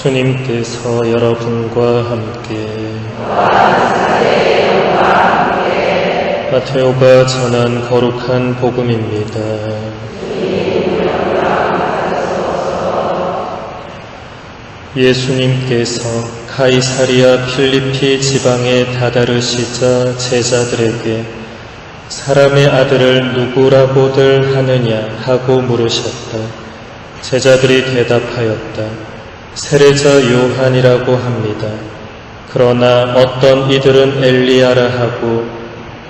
주님께서 여러분과 함께 마테오가 전한 거룩한 복음입니다. 예수님께서 가이사리아 필리피 지방에 다다르시자 제자들에게 사람의 아들을 누구라고들 하느냐 하고 물으셨다. 제자들이 대답하였다. 세례자 요한이라고 합니다. 그러나 어떤 이들은 엘리야라 하고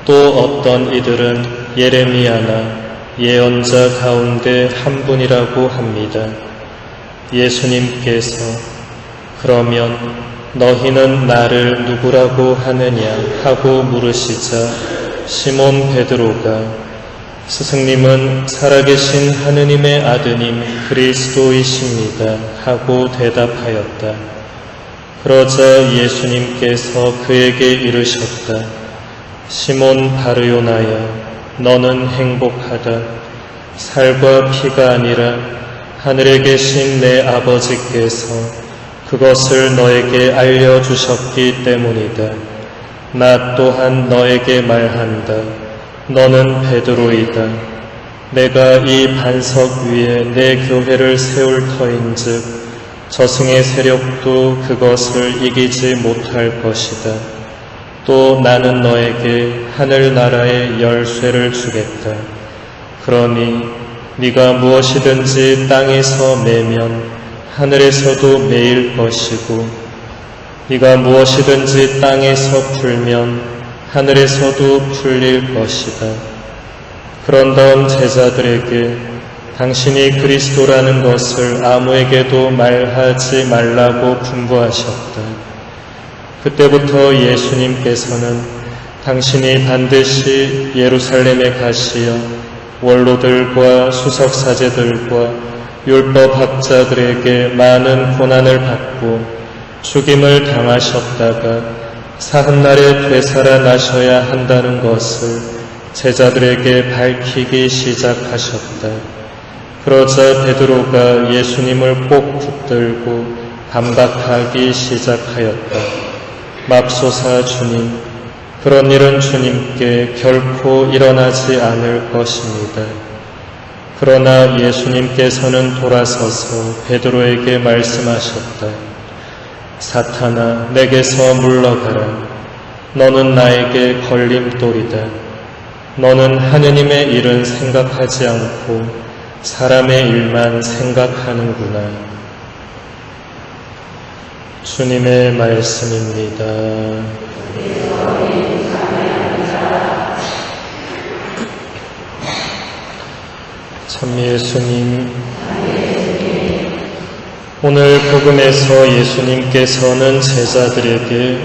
또 어떤 이들은 예레미야나 예언자 가운데 한 분이라고 합니다. 예수님께서 그러면 너희는 나를 누구라고 하느냐 하고 물으시자 시몬 베드로가 스승님은 살아계신 하느님의 아드님 그리스도이십니다 하고 대답하였다. 그러자 예수님께서 그에게 이르셨다. 시몬 바르요나야, 너는 행복하다. 살과 피가 아니라 하늘에 계신 내 아버지께서 그것을 너에게 알려주셨기 때문이다. 나 또한 너에게 말한다. 너는 베드로이다. 내가 이 반석 위에 내 교회를 세울 터인즉 저승의 세력도 그것을 이기지 못할 것이다. 또 나는 너에게 하늘나라의 열쇠를 주겠다. 그러니 네가 무엇이든지 땅에서 매면 하늘에서도 매일 것이고 네가 무엇이든지 땅에서 풀면 하늘에서도 풀릴 것이다. 그런 다음 제자들에게 당신이 그리스도라는 것을 아무에게도 말하지 말라고 분부하셨다. 그때부터 예수님께서는 당신이 반드시 예루살렘에 가시어 원로들과 수석사제들과 율법학자들에게 많은 고난을 받고 죽임을 당하셨다가 사흔날에 되살아나셔야 한다는 것을 제자들에게 밝히기 시작하셨다. 그러자 베드로가 예수님을 꼭 붙들고 반박하기 시작하였다. 맙소사 주님, 그런 일은 주님께 결코 일어나지 않을 것입니다. 그러나 예수님께서는 돌아서서 베드로에게 말씀하셨다. 사탄아, 내게서 물러가라. 너는 나에게 걸림돌이다. 너는 하느님의 일은 생각하지 않고 사람의 일만 생각하는구나. 주님의 말씀입니다. 참 예수님, 오늘 복음에서 예수님께서는 제자들에게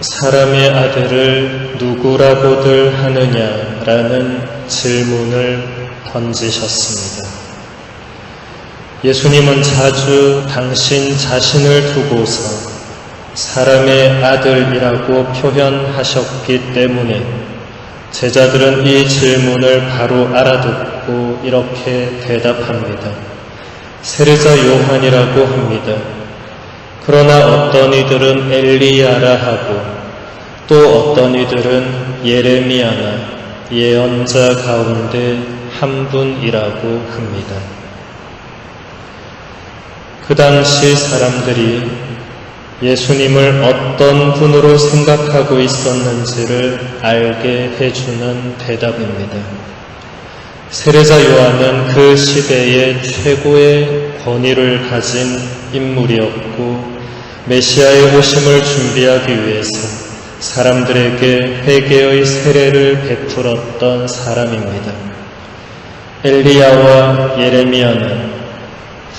사람의 아들을 누구라고들 하느냐라는 질문을 던지셨습니다. 예수님은 자주 당신 자신을 두고서 사람의 아들이라고 표현하셨기 때문에 제자들은 이 질문을 바로 알아듣고 이렇게 대답합니다. 세례자 요한이라고 합니다. 그러나 어떤 이들은 엘리야라 하고 또 어떤 이들은 예레미야나 예언자 가운데 한 분이라고 합니다. 그 당시 사람들이 예수님을 어떤 분으로 생각하고 있었는지를 알게 해주는 대답입니다. 세례자 요한은 그 시대의 최고의 권위를 가진 인물이었고 메시아의 오심을 준비하기 위해서 사람들에게 회개의 세례를 베풀었던 사람입니다. 엘리야와 예레미야는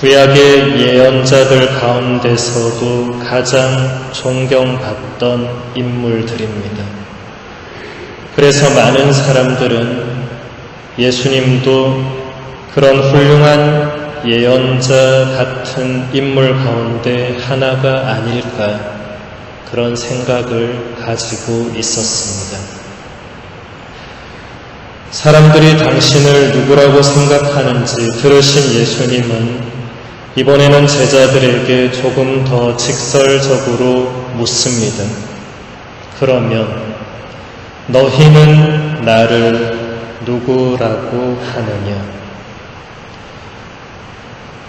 구약의 예언자들 가운데서도 가장 존경받던 인물들입니다. 그래서 많은 사람들은 예수님도 그런 훌륭한 예언자 같은 인물 가운데 하나가 아닐까 그런 생각을 가지고 있었습니다. 사람들이 당신을 누구라고 생각하는지 들으신 예수님은 이번에는 제자들에게 조금 더 직설적으로 묻습니다. 그러면 너희는 나를 누구라고 하느냐?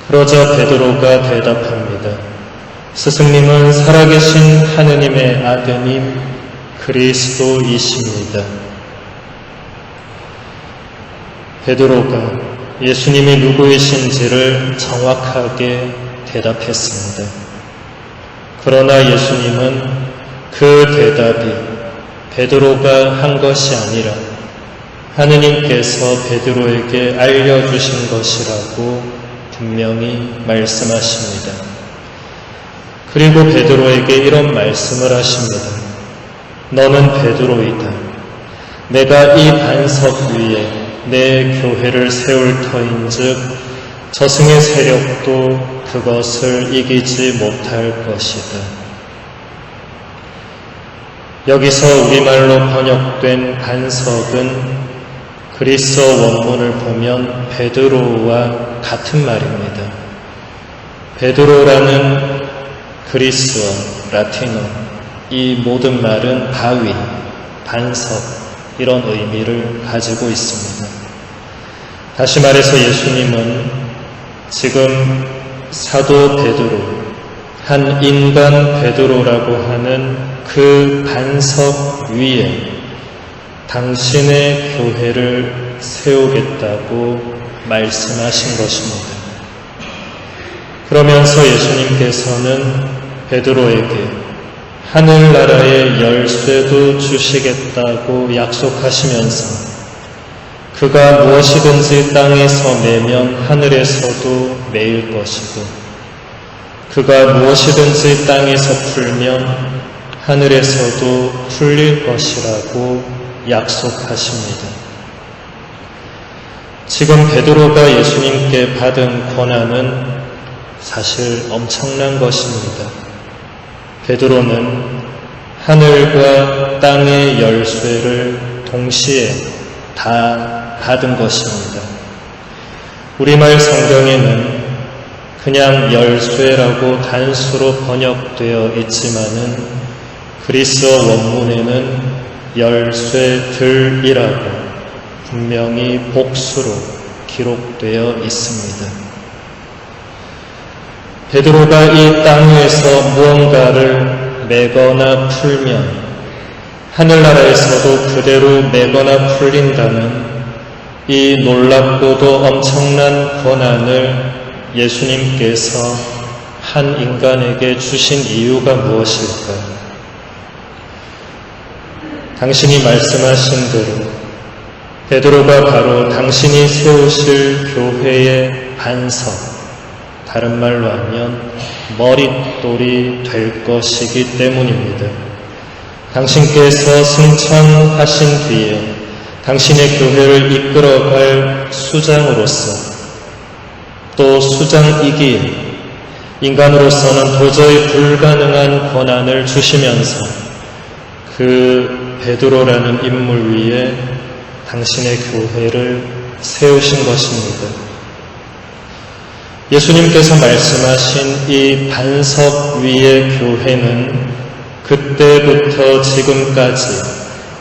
그러자 베드로가 대답합니다. 스승님은 살아계신 하느님의 아드님 그리스도이십니다. 베드로가 예수님이 누구이신지를 정확하게 대답했습니다. 그러나 예수님은 그 대답이 베드로가 한 것이 아니라 하느님께서 베드로에게 알려주신 것이라고 분명히 말씀하십니다. 그리고 베드로에게 이런 말씀을 하십니다. 너는 베드로이다. 내가 이 반석 위에 내 교회를 세울 터인즉 저승의 세력도 그것을 이기지 못할 것이다. 여기서 우리말로 번역된 반석은 그리스어 원문을 보면 베드로와 같은 말입니다. 베드로라는 그리스어, 라틴어, 이 모든 말은 바위, 반석, 이런 의미를 가지고 있습니다. 다시 말해서 예수님은 지금 사도 베드로, 한 인간 베드로라고 하는 그 반석 위에 당신의 교회를 세우겠다고 말씀하신 것입니다. 그러면서 예수님께서는 베드로에게 하늘나라의 열쇠도 주시겠다고 약속하시면서 그가 무엇이든지 땅에서 매면 하늘에서도 매일 것이고 그가 무엇이든지 땅에서 풀면 하늘에서도 풀릴 것이라고 약속하십니다. 지금 베드로가 예수님께 받은 권한은 사실 엄청난 것입니다. 베드로는 하늘과 땅의 열쇠를 동시에 다 받은 것입니다. 우리말 성경에는 그냥 열쇠라고 단수로 번역되어 있지만은 그리스어 원문에는 열쇠들이라고 분명히 복수로 기록되어 있습니다. 베드로가 이 땅 위에서 무언가를 매거나 풀면 하늘나라에서도 그대로 매거나 풀린다는 이 놀랍고도 엄청난 권한을 예수님께서 한 인간에게 주신 이유가 무엇일까요? 당신이 말씀하신 대로 베드로가 바로 당신이 세우실 교회의 반석, 다른 말로 하면 머릿돌이 될 것이기 때문입니다. 당신께서 승천하신 뒤에 당신의 교회를 이끌어갈 수장으로서 또 수장이기에 인간으로서는 도저히 불가능한 권한을 주시면서 그 베드로라는 인물 위에 당신의 교회를 세우신 것입니다. 예수님께서 말씀하신 이 반석 위의 교회는 그때부터 지금까지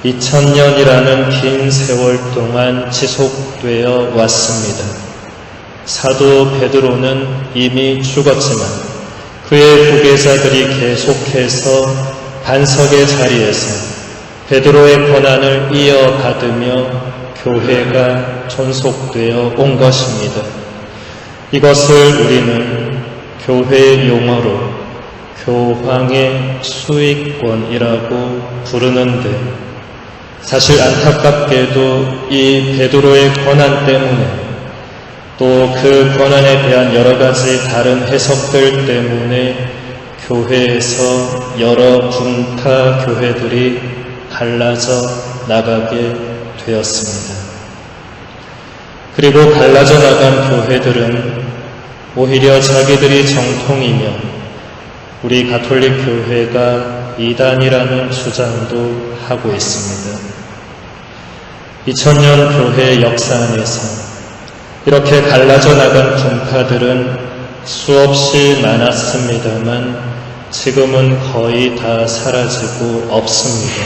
2000년이라는 긴 세월 동안 지속되어 왔습니다. 사도 베드로는 이미 죽었지만 그의 후계자들이 계속해서 반석의 자리에서 베드로의 권한을 이어받으며 교회가 존속되어 온 것입니다. 이것을 우리는 교회의 용어로 교황의 수익권이라고 부르는데 사실 안타깝게도 이 베드로의 권한 때문에 또 그 권한에 대한 여러 가지 다른 해석들 때문에 교회에서 여러 분파 교회들이 갈라져 나가게 되었습니다. 그리고 갈라져 나간 교회들은 오히려 자기들이 정통이며 우리 가톨릭 교회가 이단이라는 주장도 하고 있습니다. 2000년 교회의 역사 안에서 이렇게 갈라져 나간 분파들은 수없이 많았습니다만 지금은 거의 다 사라지고 없습니다.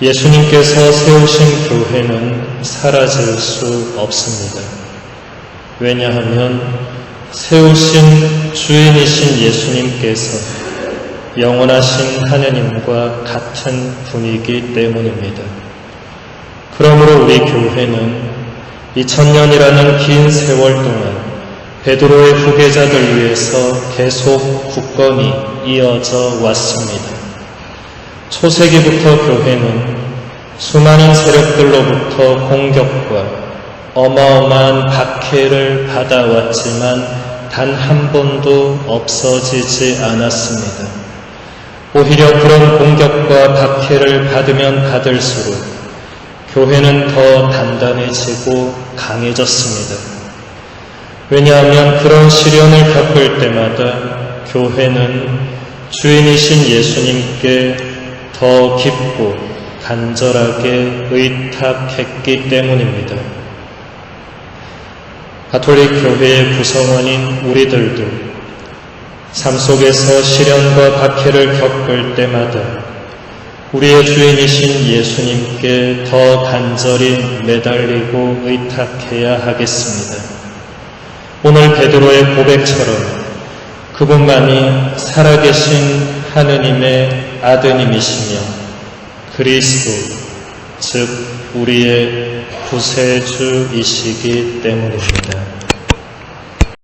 예수님께서 세우신 교회는 사라질 수 없습니다. 왜냐하면 세우신 주인이신 예수님께서 영원하신 하느님과 같은 분이기 때문입니다. 그러므로 우리 교회는 2000년이라는 긴 세월 동안 베드로의 후계자들 위해서 계속 굳건히 이어져 왔습니다. 초세기부터 교회는 수많은 세력들로부터 공격과 어마어마한 박해를 받아왔지만 단 한 번도 없어지지 않았습니다. 오히려 그런 공격과 박해를 받으면 받을수록 교회는 더 단단해지고 강해졌습니다. 왜냐하면 그런 시련을 겪을 때마다 교회는 주인이신 예수님께 더 깊고 간절하게 의탁했기 때문입니다. 가톨릭 교회의 구성원인 우리들도 삶 속에서 시련과 박해를 겪을 때마다 우리의 주인이신 예수님께 더 간절히 매달리고 의탁해야 하겠습니다. 오늘 베드로의 고백처럼 그분만이 살아계신 하느님의 아드님이시며 그리스도, 즉 우리의 구세주이시기 때문입니다.